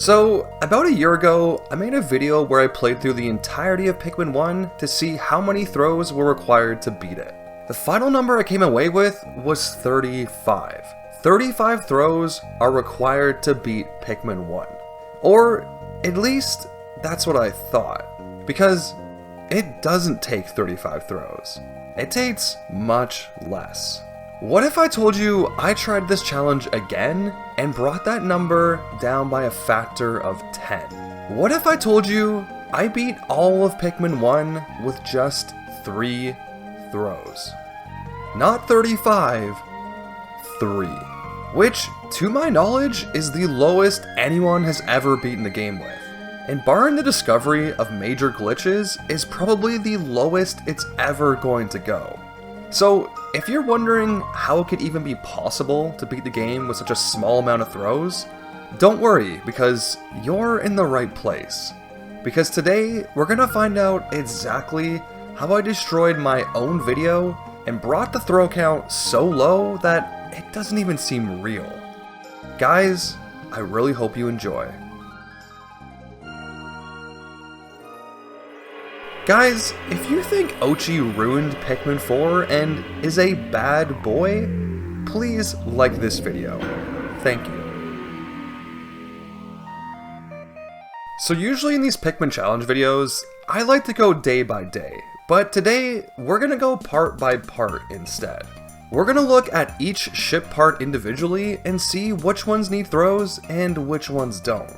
So, about a year ago, I made a video where I played through the entirety of Pikmin 1 to see how many throws were required to beat it. The final number I came away with was 35. 35 throws are required to beat Pikmin 1. Or, at least, that's what I thought. Because it doesn't take 35 throws. It takes much less. What if I told you I tried this challenge again and brought that number down by a factor of 10? What if I told you I beat all of Pikmin 1 with just 3 throws? Not 35, 3. Which, to my knowledge, is the lowest anyone has ever beaten the game with. And barring the discovery of major glitches, is probably the lowest it's ever going to go. So, if you're wondering how it could even be possible to beat the game with such a small amount of throws, don't worry, because you're in the right place. Because today, we're gonna find out exactly how I destroyed my own video and brought the throw count so low that it doesn't even seem real. Guys, I really hope you enjoy. Guys, if you think Ochi ruined Pikmin 4 and is a bad boy, please like this video. Thank you. So usually in these Pikmin challenge videos, I like to go day by day, but today we're gonna go part by part instead. We're gonna look at each ship part individually and see which ones need throws and which ones don't.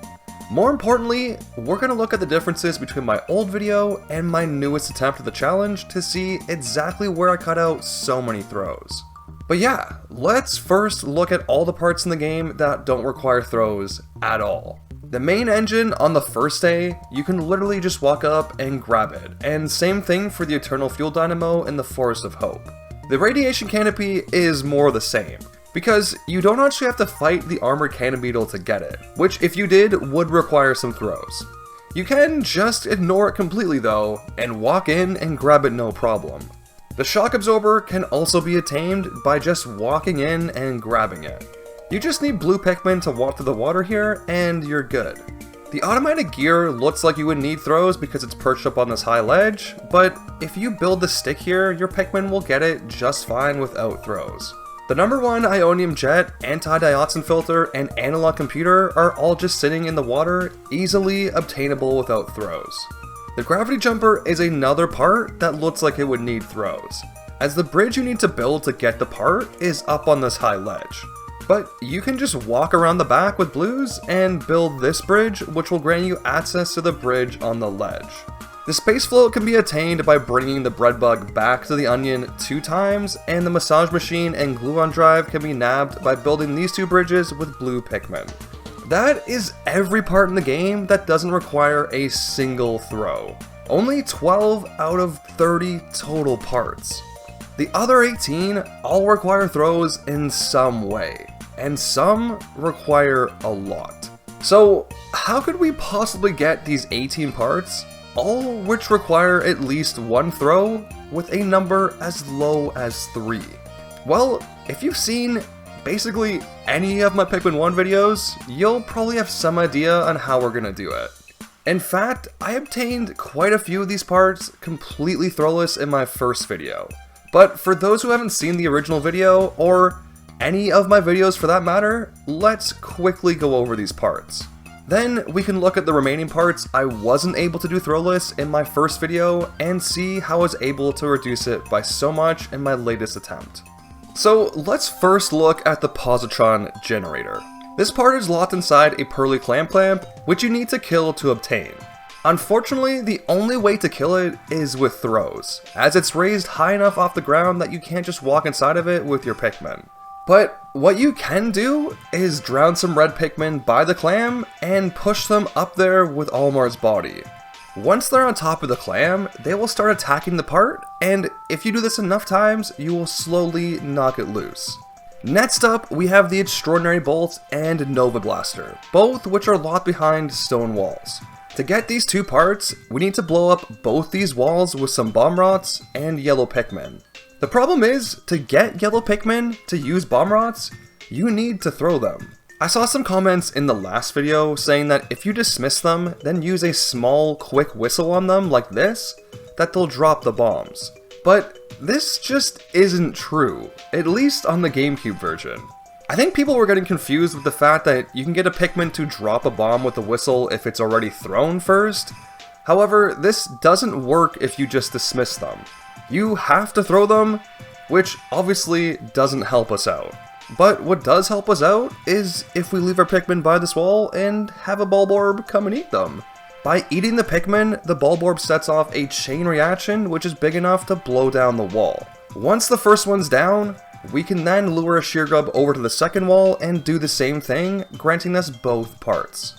More importantly, we're going to look at the differences between my old video and my newest attempt at the challenge to see exactly where I cut out so many throws. But yeah, let's first look at all the parts in the game that don't require throws at all. The main engine on the first day, you can literally just walk up and grab it, and same thing for the Eternal Fuel Dynamo in the Forest of Hope. The Radiation Canopy is more the same, because you don't actually have to fight the Armored Cannon Beetle to get it, which if you did, would require some throws. You can just ignore it completely though, and walk in and grab it no problem. The Shock Absorber can also be attained by just walking in and grabbing it. You just need blue Pikmin to walk through the water here, and you're good. The automatic gear looks like you would need throws because it's perched up on this high ledge, but if you build the stick here, your Pikmin will get it just fine without throws. The number 1 Ionium Jet, Anti-Dioxin Filter, and Analog Computer are all just sitting in the water, easily obtainable without throws. The Gravity Jumper is another part that looks like it would need throws, as the bridge you need to build to get the part is up on this high ledge. But you can just walk around the back with blues and build this bridge, which will grant you access to the bridge on the ledge. The Space Float can be attained by bringing the bread bug back to the onion 2 times, and the Massage Machine and Gluon Drive can be nabbed by building these 2 bridges with blue Pikmin. That is every part in the game that doesn't require a single throw. Only 12 out of 30 total parts. The other 18 all require throws in some way, and some require a lot. So how could we possibly get these 18 parts, all which require at least 1 throw, with a number as low as 3? Well, if you've seen basically any of my Pikmin 1 videos, you'll probably have some idea on how we're gonna do it. In fact, I obtained quite a few of these parts completely throwless in my first video. But for those who haven't seen the original video, or any of my videos for that matter, let's quickly go over these parts. Then we can look at the remaining parts I wasn't able to do throwless in my first video and see how I was able to reduce it by so much in my latest attempt. So let's first look at the Positron Generator. This part is locked inside a Pearly Clamp, which you need to kill to obtain. Unfortunately, the only way to kill it is with throws, as it's raised high enough off the ground that you can't just walk inside of it with your Pikmin. But what you can do is drown some red Pikmin by the clam and push them up there with Olimar's body. Once they're on top of the clam, they will start attacking the part, and if you do this enough times, you will slowly knock it loose. Next up, we have the Extraordinary Bolt and Nova Blaster, both which are locked behind stone walls. To get these 2 parts, we need to blow up both these walls with some bomb rots and yellow Pikmin. The problem is, to get yellow Pikmin to use bomb rots, you need to throw them. I saw some comments in the last video saying that if you dismiss them, then use a small, quick whistle on them like this, that they'll drop the bombs. But this just isn't true, at least on the GameCube version. I think people were getting confused with the fact that you can get a Pikmin to drop a bomb with a whistle if it's already thrown first. However, this doesn't work if you just dismiss them. You have to throw them, which obviously doesn't help us out. But what does help us out is if we leave our Pikmin by this wall and have a Bulborb come and eat them. By eating the Pikmin, the Bulborb sets off a chain reaction which is big enough to blow down the wall. Once the first one's down, we can then lure a Sheargrub over to the second wall and do the same thing, granting us both parts.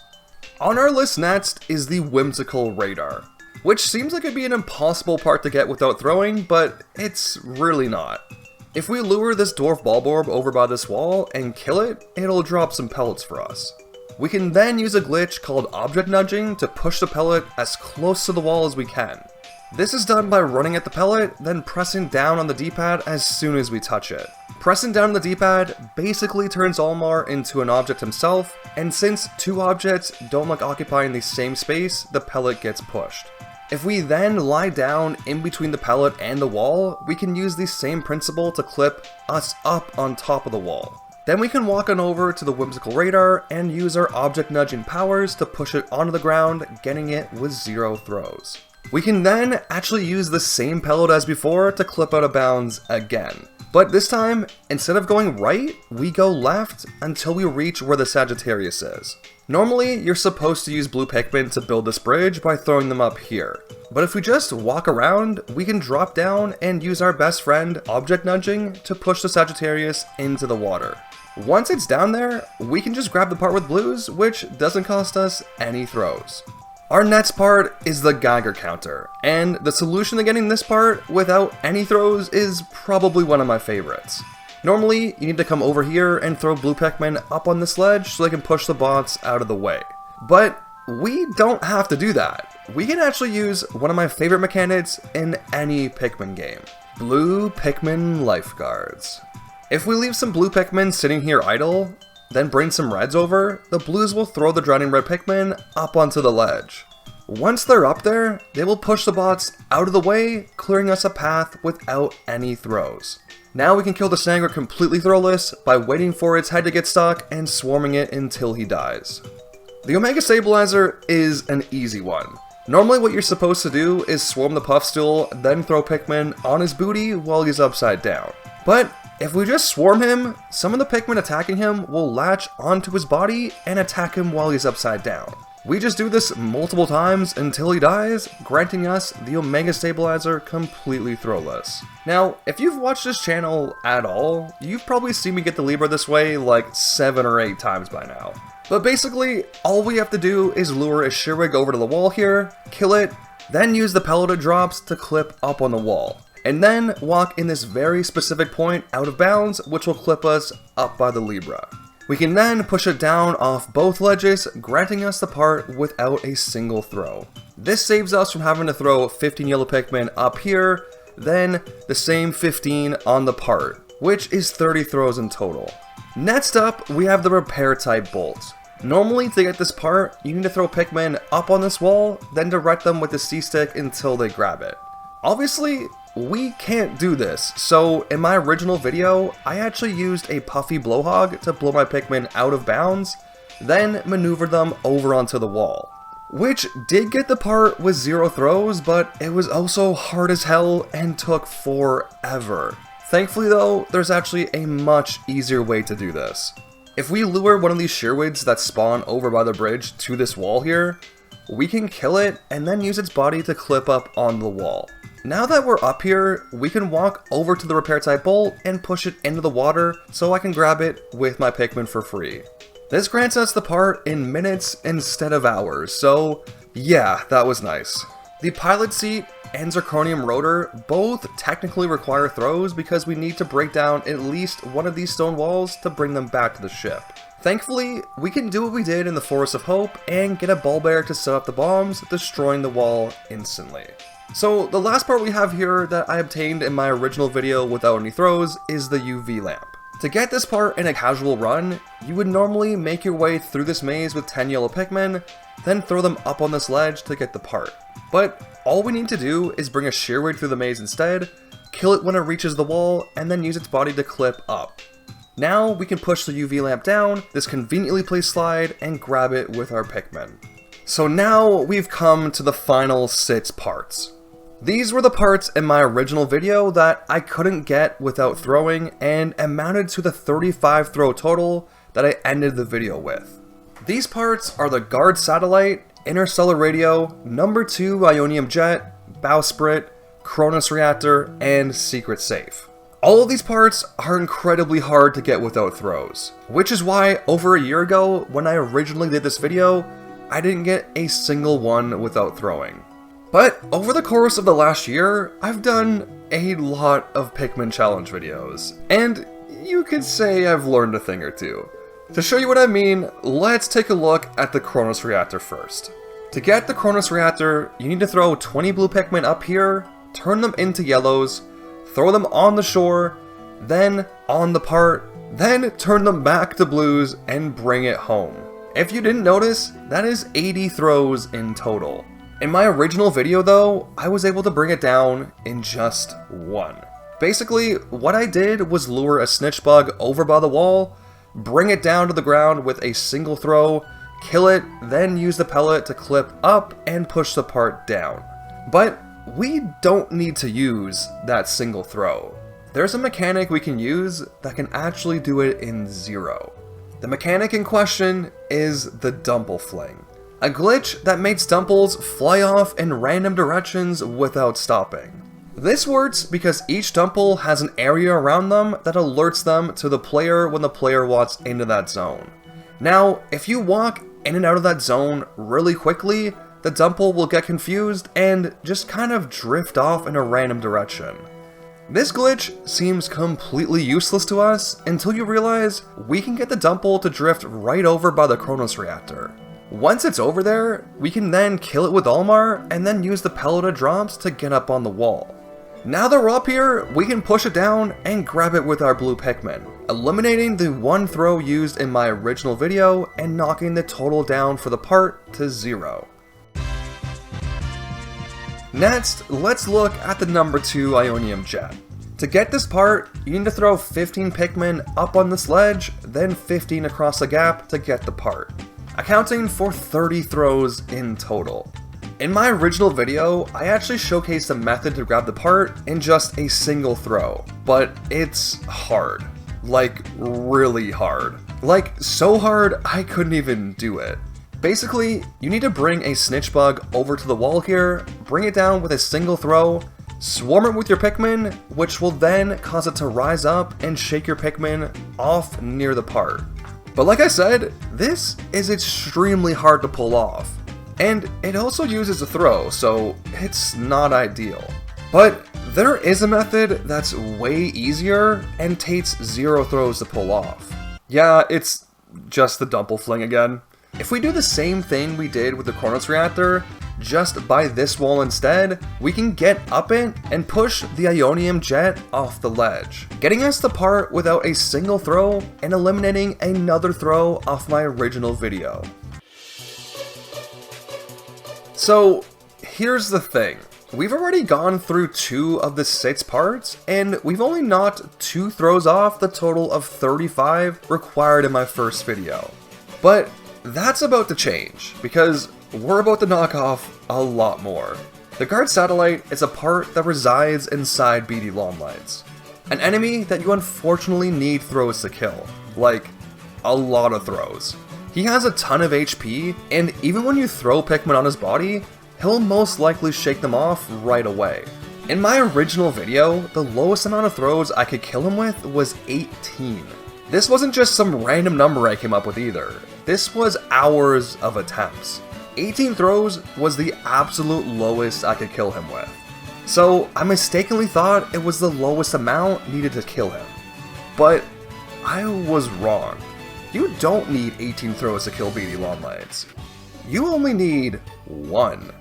On our list next is the Whimsical Radar, which seems like it'd be an impossible part to get without throwing, but it's really not. If we lure this Dwarf Bulborb over by this wall and kill it, it'll drop some pellets for us. We can then use a glitch called Object Nudging to push the pellet as close to the wall as we can. This is done by running at the pellet, then pressing down on the D-pad as soon as we touch it. Pressing down on the D-pad basically turns Olimar into an object himself, and since two objects don't like occupying the same space, the pellet gets pushed. If we then lie down in between the pellet and the wall, we can use the same principle to clip us up on top of the wall. Then we can walk on over to the Whimsical Radar and use our object nudging powers to push it onto the ground, getting it with 0 throws. We can then actually use the same pellet as before to clip out of bounds again. But this time, instead of going right, we go left until we reach where the Sagittarius is. Normally, you're supposed to use blue Pikmin to build this bridge by throwing them up here. But if we just walk around, we can drop down and use our best friend, Object Nudging, to push the Sagittarius into the water. Once it's down there, we can just grab the part with blues, which doesn't cost us any throws. Our next part is the Geiger counter, and the solution to getting this part without any throws is probably one of my favorites. Normally, you need to come over here and throw blue Pikmin up on this ledge so they can push the bots out of the way. But we don't have to do that. We can actually use one of my favorite mechanics in any Pikmin game. Blue Pikmin Lifeguards. If we leave some blue Pikmin sitting here idle, then bring some reds over, the blues will throw the drowning red Pikmin up onto the ledge. Once they're up there, they will push the bots out of the way, clearing us a path without any throws. Now we can kill the Sangre completely throwless by waiting for its head to get stuck and swarming it until he dies. The Omega Stabilizer is an easy one. Normally what you're supposed to do is swarm the Puffstool, then throw Pikmin on his booty while he's upside down. But if we just swarm him, some of the Pikmin attacking him will latch onto his body and attack him while he's upside down. We just do this multiple times until he dies, granting us the Omega Stabilizer completely throwless. Now, if you've watched this channel at all, you've probably seen me get the Libra this way like 7 or 8 times by now. But basically, all we have to do is lure a Shearwig over to the wall here, kill it, then use the pelleted drops to clip up on the wall. And then walk in this very specific point out of bounds, which will clip us up by the Libra. We can then push it down off both ledges, granting us the part without a single throw. This saves us from having to throw 15 yellow Pikmin up here, then the same 15 on the part, which is 30 throws in total. Next up, we have the Repair type Bolt. Normally, to get this part, you need to throw Pikmin up on this wall, then direct them with the C-stick until they grab it. Obviously, we can't do this, so in my original video, I actually used a puffy blowhog to blow my Pikmin out of bounds, then maneuvered them over onto the wall. Which did get the part with 0 throws, but it was also hard as hell and took forever. Thankfully though, there's actually a much easier way to do this. If we lure one of these Shearwigs that spawn over by the bridge to this wall here, we can kill it and then use its body to clip up on the wall. Now that we're up here, we can walk over to the Repair type Bolt and push it into the water so I can grab it with my Pikmin for free. This grants us the part in minutes instead of hours, so yeah, that was nice. The Pilot Seat and Zirconium Rotor both technically require throws because we need to break down at least one of these stone walls to bring them back to the ship. Thankfully, we can do what we did in the Forest of Hope and get a Bulbear to set up the bombs, destroying the wall instantly. So the last part we have here that I obtained in my original video without any throws is the UV lamp. To get this part in a casual run, you would normally make your way through this maze with 10 yellow Pikmin, then throw them up on this ledge to get the part. But all we need to do is bring a shearwade through the maze instead, kill it when it reaches the wall, and then use its body to clip up. Now we can push the UV lamp down, this conveniently placed slide, and grab it with our Pikmin. So now we've come to the final 6 parts. These were the parts in my original video that I couldn't get without throwing, and amounted to the 35 throw total that I ended the video with. These parts are the guard satellite, interstellar radio, number 2 Ionium jet, bowsprit, Cronus reactor, and secret safe. All of these parts are incredibly hard to get without throws, which is why over a year ago when I originally did this video, I didn't get a single one without throwing. But over the course of the last year, I've done a lot of Pikmin challenge videos, and you could say I've learned a thing or two. To show you what I mean, let's take a look at the Cronus reactor first. To get the Cronus reactor, you need to throw 20 blue Pikmin up here, turn them into yellows, throw them on the shore, then on the part, then turn them back to blues and bring it home. If you didn't notice, that is 80 throws in total. In my original video though, I was able to bring it down in just one. Basically, what I did was lure a snitch bug over by the wall, bring it down to the ground with a single throw, kill it, then use the pellet to clip up and push the part down. But we don't need to use that single throw. There's a mechanic we can use that can actually do it in 0. The mechanic in question is the Dumple Fling, a glitch that makes Dumples fly off in random directions without stopping. This works because each Dumple has an area around them that alerts them to the player when the player walks into that zone. Now, if you walk in and out of that zone really quickly, the Dumple will get confused and just kind of drift off in a random direction. This glitch seems completely useless to us until you realize we can get the Dumple to drift right over by the Cronus reactor. Once it's over there, we can then kill it with Olimar and then use the pellet it drops to get up on the wall. Now that we're up here, we can push it down and grab it with our blue Pikmin, eliminating the one throw used in my original video and knocking the total down for the part to 0. Next, let's look at the number 2 Ionium jet. To get this part, you need to throw 15 Pikmin up on this ledge, then 15 across the gap to get the part, accounting for 30 throws in total. In my original video, I actually showcased a method to grab the part in just a single throw, but it's hard. Like, really hard. Like, so hard I couldn't even do it. Basically, you need to bring a snitch bug over to the wall here, bring it down with a single throw, swarm it with your Pikmin, which will then cause it to rise up and shake your Pikmin off near the part. But like I said, this is extremely hard to pull off. And it also uses a throw, so it's not ideal. But there is a method that's way easier and takes 0 throws to pull off. Yeah, it's just the Dumple Fling again. If we do the same thing we did with the Cronus reactor, just by this wall instead, we can get up it and push the Ionium jet off the ledge, getting us the part without a single throw and eliminating another throw off my original video. So here's the thing, we've already gone through 2 of the 6 parts, and we've only knocked 2 throws off the total of 35 required in my first video. But that's about to change, because we're about to knock off a lot more. The guard satellite is a part that resides inside BD Longlegs, an enemy that you unfortunately need throws to kill, like a lot of throws. He has a ton of HP, and even when you throw Pikmin on his body, he'll most likely shake them off right away. In my original video, the lowest amount of throws I could kill him with was 18. This wasn't just some random number I came up with either. This was hours of attempts. 18 throws was the absolute lowest I could kill him with. So I mistakenly thought it was the lowest amount needed to kill him. But I was wrong. You don't need 18 throws to kill BD Longlegs. You only need 1.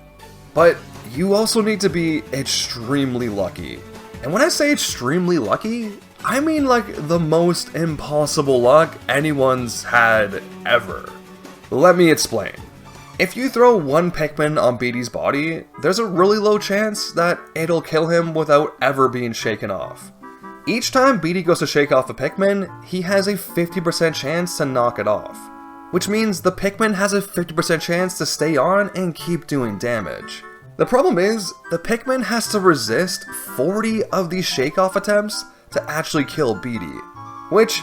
But you also need to be extremely lucky. And when I say extremely lucky, I mean like the most impossible luck anyone's had ever. Let me explain. If you throw one Pikmin on Beatty's body, there's a really low chance that it'll kill him without ever being shaken off. Each time Beatty goes to shake off a Pikmin, he has a 50% chance to knock it off. Which means the Pikmin has a 50% chance to stay on and keep doing damage. The problem is, the Pikmin has to resist 40 of these shake-off attempts to actually kill Beatty. Which,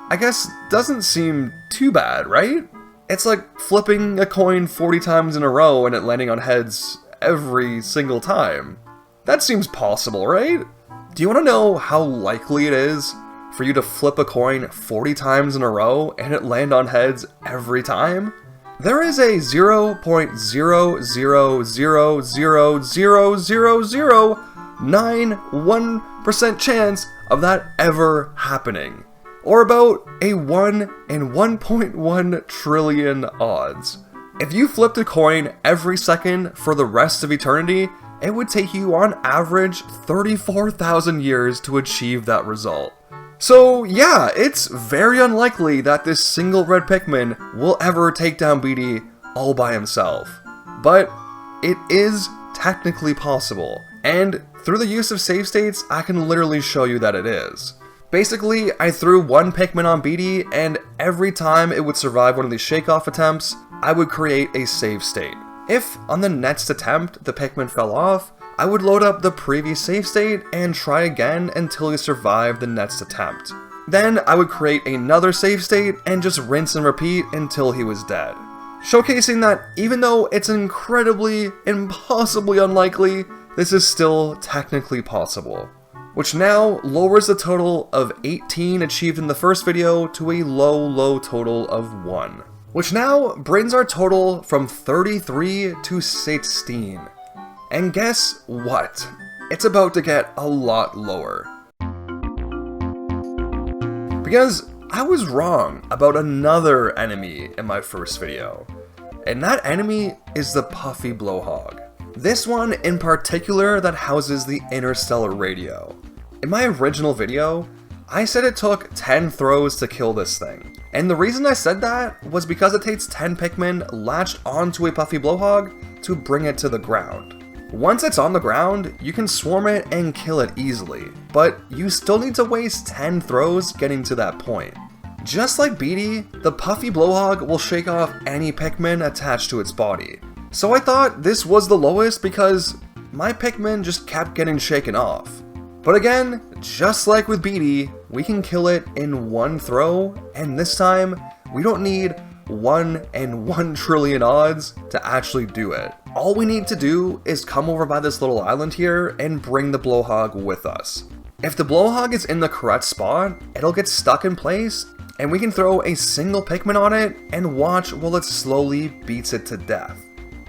I guess, doesn't seem too bad, right? It's like flipping a coin 40 times in a row and it landing on heads every single time. That seems possible, right? Do you want to know how likely it is for you to flip a coin 40 times in a row and it land on heads every time? There is a 0.000000091% chance of that ever happening. Or about a 1 in 1.1 trillion odds. If you flipped a coin every second for the rest of eternity, it would take you on average 34,000 years to achieve that result. So yeah, it's very unlikely that this single red Pikmin will ever take down Beatty all by himself. But it is technically possible, and through the use of save states, I can literally show you that it is. Basically, I threw one Pikmin on Beatty, and every time it would survive one of these shake-off attempts, I would create a save state. If, on the next attempt, the Pikmin fell off, I would load up the previous save state and try again until he survived the next attempt. Then I would create another save state and just rinse and repeat until he was dead. Showcasing that even though it's incredibly, impossibly unlikely, this is still technically possible. Which now lowers the total of 18 achieved in the first video to a low total of 1. Which now brings our total from 33 to 16. And guess what? It's about to get a lot lower. Because I was wrong about another enemy in my first video. And that enemy is the Puffy Blowhog. This one in particular that houses the interstellar radio. In my original video, I said it took 10 throws to kill this thing. And the reason I said that was because it takes 10 Pikmin latched onto a Puffy Blowhog to bring it to the ground. Once it's on the ground, you can swarm it and kill it easily, but you still need to waste 10 throws getting to that point. Just like Beatty, the Puffy Blowhog will shake off any Pikmin attached to its body. So I thought this was the lowest because my Pikmin just kept getting shaken off. But again, just like with Beatty, we can kill it in one throw, and this time, we don't need 1 in 1 trillion odds to actually do it. All we need to do is come over by this little island here and bring the Blowhog with us. If the Blowhog is in the correct spot, it'll get stuck in place, and we can throw a single Pikmin on it and watch while it slowly beats it to death.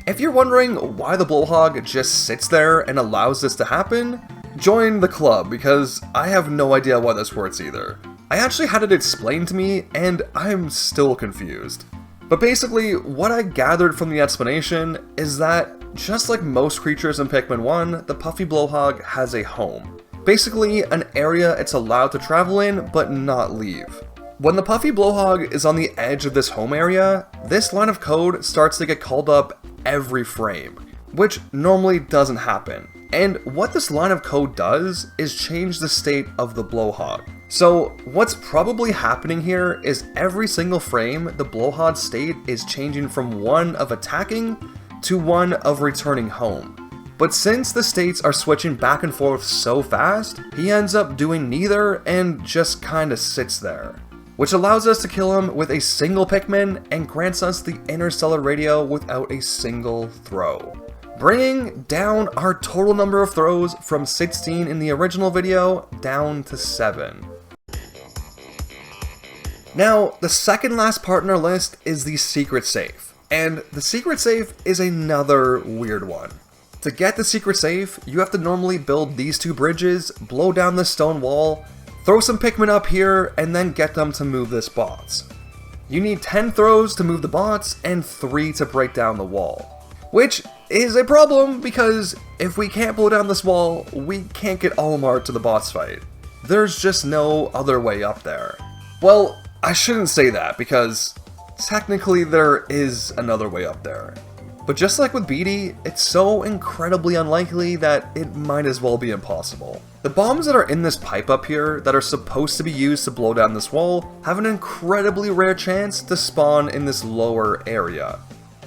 If you're wondering why the Blowhog just sits there and allows this to happen, join the club, because I have no idea why this works either. I actually had it explained to me, and I'm still confused. But basically, what I gathered from the explanation is that, just like most creatures in Pikmin 1, the Puffy Blowhog has a home. Basically, an area it's allowed to travel in, but not leave. When the Puffy Blowhog is on the edge of this home area, this line of code starts to get called up every frame, which normally doesn't happen. And what this line of code does is change the state of the Blowhog. So what's probably happening here is every single frame, the Blowhog state is changing from one of attacking to one of returning home. But since the states are switching back and forth so fast, he ends up doing neither and just kinda sits there. Which allows us to kill him with a single Pikmin and grants us the interstellar radio without a single throw. Bringing down our total number of throws from 16 in the original video down to 7. Now, the second last part in our list is the secret safe. And the secret safe is another weird one. To get the secret safe, you have to normally build these two bridges, blow down this stone wall, throw some Pikmin up here, and then get them to move this box. You need 10 throws to move the box, and 3 to break down the wall. Which is a problem, because if we can't blow down this wall, we can't get Olimar to the boss fight. there's just no other way up there. Well, I shouldn't say that because technically there is another way up there. But just like with Beatty, it's so incredibly unlikely that it might as well be impossible. The bombs that are in this pipe up here that are supposed to be used to blow down this wall have an incredibly rare chance to spawn in this lower area.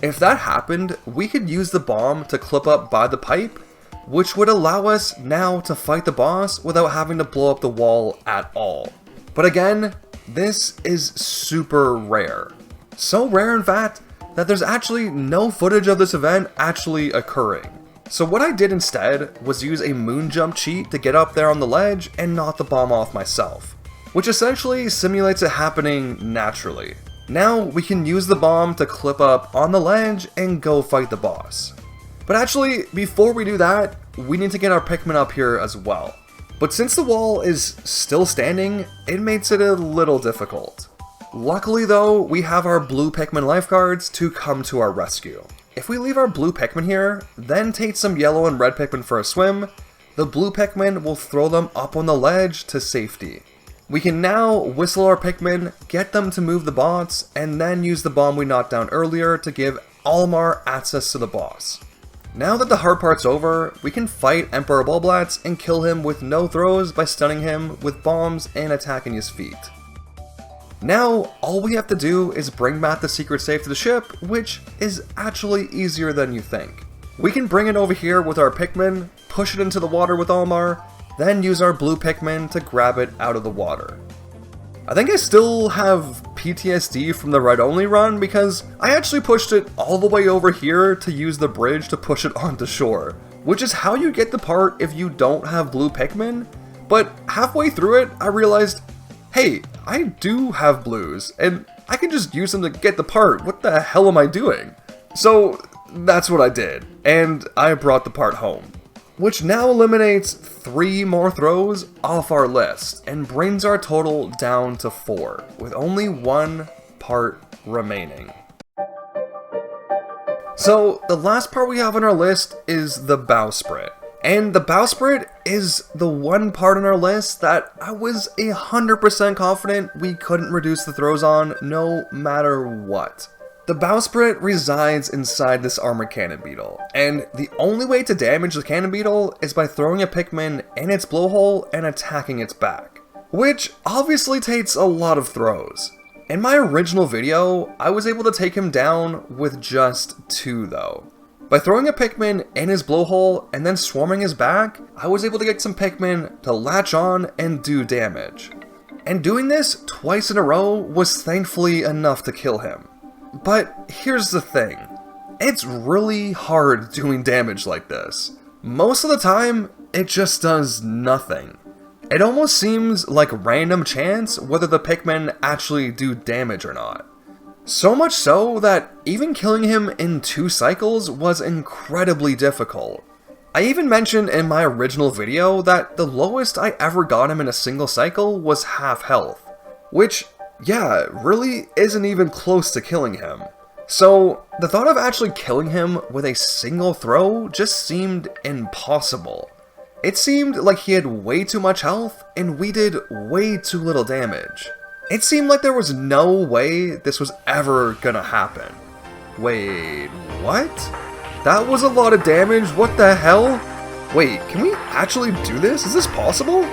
If that happened, we could use the bomb to clip up by the pipe, which would allow us now to fight the boss without having to blow up the wall at all. But again, this is super rare. So rare in fact, that there's actually no footage of this event actually occurring. So what I did instead was use a moon jump cheat to get up there on the ledge and knock the bomb off myself, which essentially simulates it happening naturally. Now we can use the bomb to clip up on the ledge and go fight the boss. But actually, before we do that, we need to get our Pikmin up here as well. But since the wall is still standing, it makes it a little difficult. Luckily though, we have our blue Pikmin lifeguards to come to our rescue. If we leave our blue Pikmin here, then take some yellow and red Pikmin for a swim, the blue Pikmin will throw them up on the ledge to safety. We can now whistle our Pikmin, get them to move the bots, and then use the bomb we knocked down earlier to give Olimar access to the boss. Now that the hard part's over, we can fight Emperor Bulblatz and kill him with no throws by stunning him with bombs and attacking his feet. Now, all we have to do is bring back the secret safe to the ship, which is actually easier than you think. We can bring it over here with our Pikmin, push it into the water with Olimar, then use our blue Pikmin to grab it out of the water. I think I still have PTSD from the ride-only run because I actually pushed it all the way over here to use the bridge to push it onto shore, which is how you get the part if you don't have blue Pikmin, but halfway through it I realized, hey, I do have blues, and I can just use them to get the part. What the hell am I doing? So that's what I did, and I brought the part home, which now eliminates 3 more throws off our list and brings our total down to 4, with only 1 part remaining. So the last part we have on our list is the bowsprit. And the bowsprit is the one part on our list that I was 100% confident we couldn't reduce the throws on no matter what. The bowsprit resides inside this armored cannon beetle, and the only way to damage the cannon beetle is by throwing a Pikmin in its blowhole and attacking its back, which obviously takes a lot of throws. In my original video, I was able to take him down with just 2 though. By throwing a Pikmin in his blowhole and then swarming his back, I was able to get some Pikmin to latch on and do damage. And doing this twice in a row was thankfully enough to kill him. But here's the thing, it's really hard doing damage like this. Most of the time, it just does nothing. It almost seems like random chance whether the Pikmin actually do damage or not. So much so that even killing him in 2 cycles was incredibly difficult. I even mentioned in my original video that the lowest I ever got him in a single cycle was half health, which, yeah, really isn't even close to killing him. So the thought of actually killing him with a single throw just seemed impossible. It seemed like he had way too much health and we did way too little damage. It seemed like there was no way this was ever gonna happen. Wait, what? That was a lot of damage, what the hell? Wait, can we actually do this? Is this possible?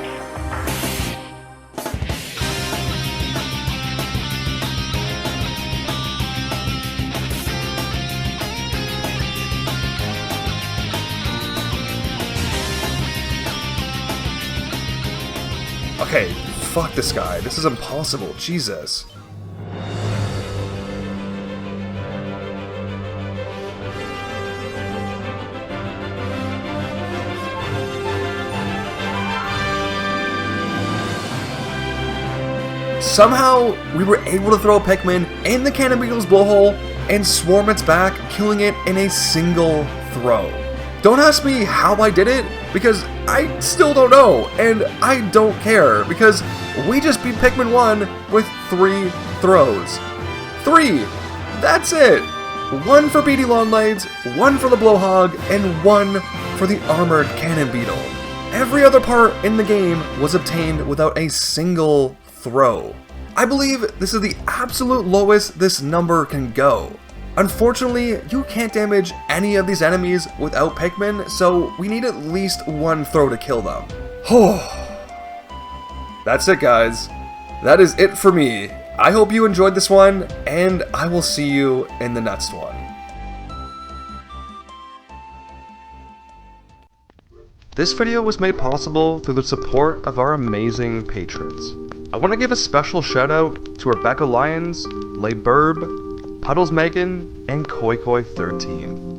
Okay, fuck this guy. This is impossible. Jesus. Somehow, we were able to throw a Pikmin in the Cannon Beetle's blowhole and swarm its back, killing it in a single throw. Don't ask me how I did it, because I still don't know, and I don't care, because we just beat Pikmin 1 with 3 throws. 3! That's it! 1 for Beady Longlegs, 1 for the Blowhog, and 1 for the Armored Cannon Beetle. every other part in the game was obtained without a single throw. I believe this is the absolute lowest this number can go. Unfortunately, you can't damage any of these enemies without Pikmin, so we need at least one throw to kill them. That's it, guys. That is it for me. I hope you enjoyed this one, and I will see you in the next one. This video was made possible through the support of our amazing patrons. I want to give a special shout out to Rebecca Lyons, Lay Burb, Puddles Megan, and Koi Koi 13.